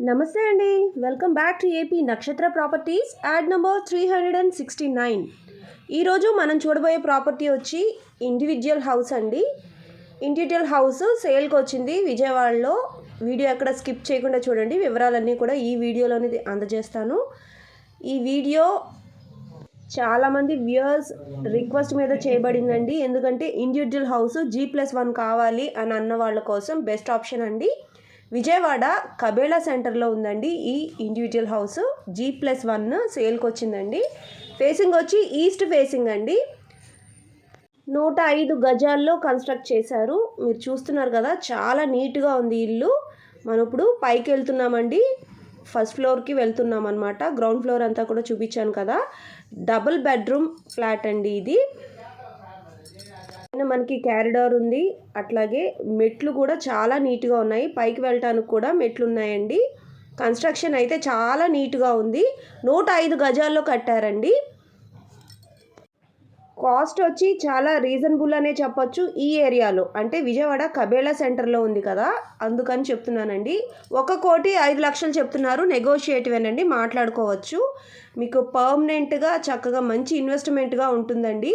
నమస్తే అండి, welcome back to AP నక్షత్ర ప్రాపర్టీస్ యాడ్ నెంబర్ 369. ఈరోజు మనం చూడబోయే ప్రాపర్టీ వచ్చి ఇండివిజువల్ హౌస్ అండి. ఇండివిజువల్ హౌస్ సేల్కి వచ్చింది విజయవాడలో. వీడియో ఎక్కడ స్కిప్ చేయకుండా చూడండి, వివరాలన్నీ కూడా ఈ వీడియోలోనే అందజేస్తాను. ఈ వీడియో చాలామంది వ్యూయర్స్ రిక్వెస్ట్ మీద చేయబడిందండి, ఎందుకంటే ఇండివిజువల్ హౌస్ G+1 కావాలి అని అన్న వాళ్ళ కోసం బెస్ట్ ఆప్షన్ అండి. విజయవాడ కబేళా సెంటర్లో ఉందండి ఈ ఇండివిజువల్ హౌస్. G+1 సేల్కి వచ్చిందండి. ఫేసింగ్ వచ్చి ఈస్ట్ ఫేసింగ్ అండి. 105 గజాల్లో కన్స్ట్రక్ట్ చేశారు. మీరు చూస్తున్నారు కదా, చాలా నీట్గా ఉంది ఇల్లు. మనం ఇప్పుడు పైకి వెళ్తున్నామండి, ఫస్ట్ ఫ్లోర్కి వెళ్తున్నాం అనమాట. గ్రౌండ్ ఫ్లోర్ అంతా కూడా చూపించాను కదా. డబుల్ బెడ్రూమ్ ఫ్లాట్ అండి ఇది. మనకి క్యారిడార్ ఉంది, అట్లాగే మెట్లు కూడా చాలా నీట్గా ఉన్నాయి. పైకి వెళ్ళటానికి కూడా మెట్లు ఉన్నాయండి. కన్స్ట్రక్షన్ అయితే చాలా నీట్గా ఉంది. 105 గజాల్లో కట్టారండి. కాస్ట్ వచ్చి చాలా రీజనబుల్ అనే చెప్పొచ్చు. ఈ ఏరియాలో అంటే విజయవాడ కబేళా సెంటర్లో ఉంది కదా, అందుకని చెప్తున్నానండి. 1,05,00,000 చెప్తున్నారు. నెగోషియేటివేనండి, మాట్లాడుకోవచ్చు. మీకు పర్మనెంట్గా చక్కగా మంచి ఇన్వెస్ట్మెంట్గా ఉంటుందండి.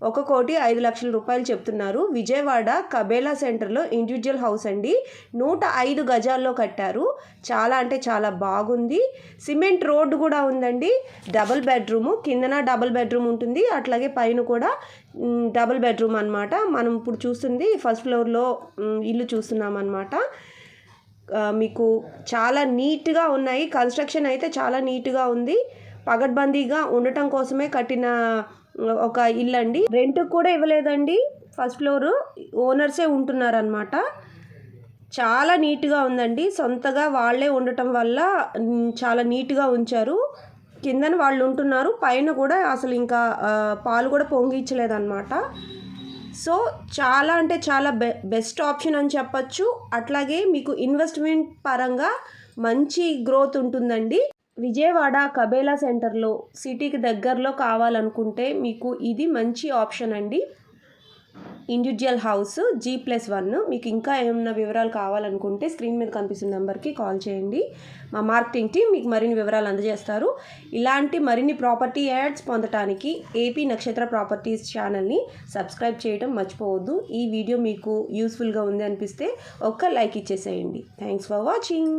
1,05,00,000 రూపాయలు చెప్తున్నారు. విజయవాడ కబేళా సెంటర్లో ఇండివిజువల్ హౌస్ అండి. 105 గజాల్లో కట్టారు. చాలా అంటే చాలా బాగుంది. సిమెంట్ రోడ్డు కూడా ఉందండి. డబుల్ బెడ్రూము, కిందన డబుల్ బెడ్రూమ్ ఉంటుంది, అట్లాగే పైన కూడా డబుల్ బెడ్రూమ్ అనమాట. మనం ఇప్పుడు చూస్తుంది ఫస్ట్ ఫ్లోర్లో ఇల్లు చూస్తున్నాం అనమాట. మీకు చాలా నీట్గా ఉన్నాయి. కన్స్ట్రక్షన్ అయితే చాలా నీట్గా ఉంది. పగడ్బందీగా ఉండటం కోసమే కట్టిన ఒక ఇల్లు అండి. రెంట్ కూడా ఇవ్వలేదండి. ఫస్ట్ ఫ్లోర్ ఓనర్సే ఉంటున్నారనమాట. చాలా నీట్గా ఉందండి. సొంతగా వాళ్ళే ఉండటం వల్ల చాలా నీట్గా ఉంచారు. కిందన వాళ్ళు ఉంటున్నారు, పైన కూడా అసలు ఇంకా పాలు కూడా పొంగిచ్చలేదన్నమాట. సో చాలా అంటే చాలా బెస్ట్ ఆప్షన్ అని చెప్పచ్చు. అట్లాగే మీకు ఇన్వెస్ట్మెంట్ పరంగా మంచి గ్రోత్ ఉంటుందండి. విజయవాడ కబేళా సెంటర్లో సిటీకి దగ్గరలో కావాలనుకుంటే మీకు ఇది మంచి ఆప్షన్ అండి. Individual house G+1. మీకు ఇంకా ఏమైనా వివరాలు కావాలనుకుంటే స్క్రీన్ మీద కనిపిస్తున్న నెంబర్కి కాల్ చేయండి. మా మార్కెటింగ్ టీం మీకు మరిన్ని వివరాలు అందజేస్తారు. ఇలాంటి మరిన్ని ప్రాపర్టీ యాడ్స్ పొందడానికి ఏపీ నక్షత్ర ప్రాపర్టీస్ ఛానల్ని సబ్స్క్రైబ్ చేయడం మర్చిపోవద్దు. ఈ వీడియో మీకు యూస్ఫుల్గా ఉంది అనిపిస్తే ఒక్క లైక్ ఇచ్చేసేయండి. Thanks for watching.